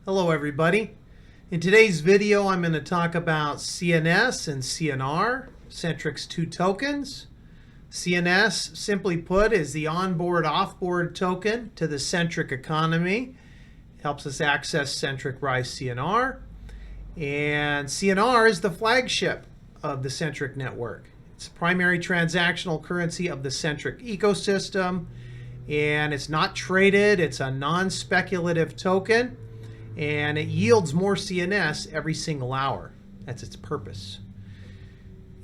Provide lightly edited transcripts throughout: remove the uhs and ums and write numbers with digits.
Hello everybody. In today's video I'm going to talk about CNS and CNR, Centric's two tokens. CNS, simply put, is the onboard offboard token to the Centric economy. It helps us access Centric Rise CNR. And CNR is the flagship of the Centric network. It's the primary transactional currency of the Centric ecosystem, and it's not traded. It's a non-speculative token, and it yields more CNS every single hour. That's its purpose.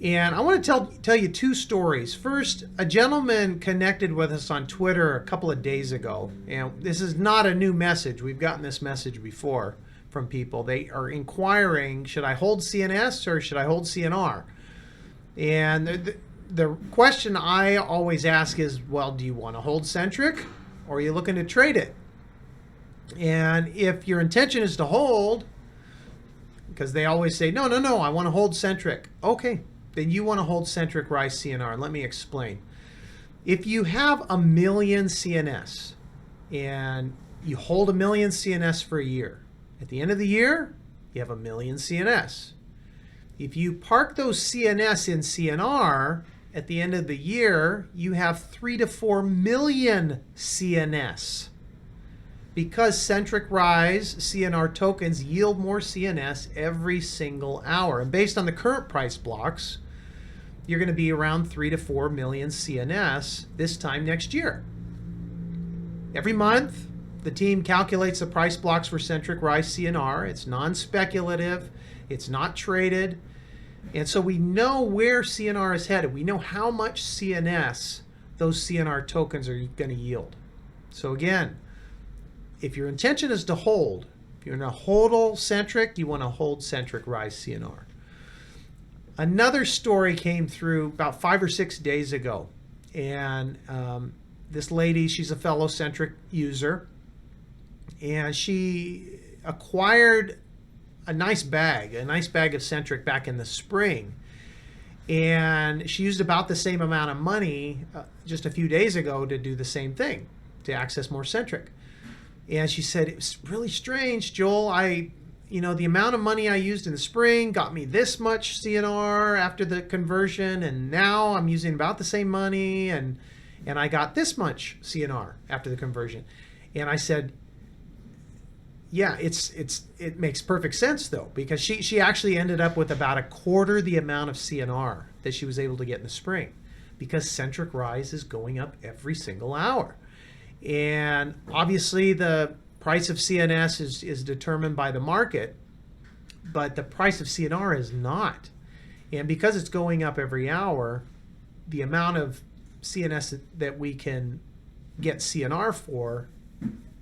And I want to tell you two stories. First, a gentleman connected with us on Twitter a couple of days ago, and this is not a new message. We've gotten this message before from people. They are inquiring, should I hold CNS or should I hold CNR? And the question I always ask is, well, do you want to hold Centric or are you looking to trade it? And if your intention is to hold, because they always say, no, I want to hold Centric. Okay, then you want to hold Centric Rise CNR. And let me explain. If you have 1 million CNS and you hold 1 million CNS for a year, at the end of the year, you have 1 million CNS. If you park those CNS in CNR, at the end of the year, you have 3 to 4 million CNS. Because Centric Rise CNR tokens yield more CNS every single hour. And based on the current price blocks, you're going to be around 3 to 4 million CNS this time next year. Every month, the team calculates the price blocks for Centric Rise CNR. It's non-speculative. It's not traded. And so we know where CNR is headed. We know how much CNS those CNR tokens are going to yield. So again, if your intention is to hold, if you're going to hold Centric, you want to hold Centric Rise CNR. Another story came through about 5 or 6 days ago. And this lady, she's a fellow Centric user. And she acquired a nice bag of Centric back in the spring. And she used about the same amount of money just a few days ago to do the same thing, to access more Centric. And she said, it was really strange, Joel. The amount of money I used in the spring got me this much CNR after the conversion, and now I'm using about the same money, and I got this much CNR after the conversion. And I said, yeah, it makes perfect sense though, because she actually ended up with about a quarter the amount of CNR that she was able to get in the spring, because Centric Rise is going up every single hour. And obviously the price of CNS is determined by the market, but the price of CNR is not. And because it's going up every hour, the amount of CNS that we can get CNR for,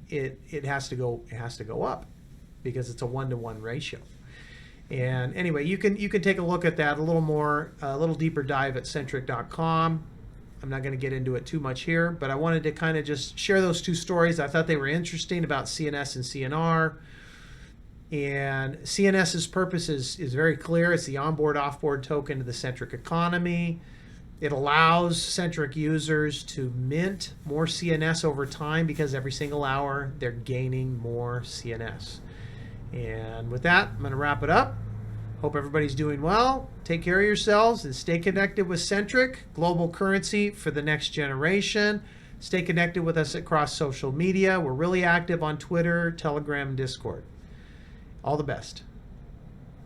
it has to go up, because it's a 1-to-1 ratio. And anyway, you can take a look at that a little deeper dive at centric.com. I'm not going to get into it too much here, but I wanted to kind of just share those two stories. I thought they were interesting about CNS and CNR. And CNS's purpose is very clear. It's the onboard offboard token to the Centric economy. It allows Centric users to mint more CNS over time, because every single hour they're gaining more CNS. And with that, I'm going to wrap it up. Hope everybody's doing well. Take care of yourselves and stay connected with Centric, global currency for the next generation. Stay connected with us across social media. We're really active on Twitter, Telegram, and Discord. All the best.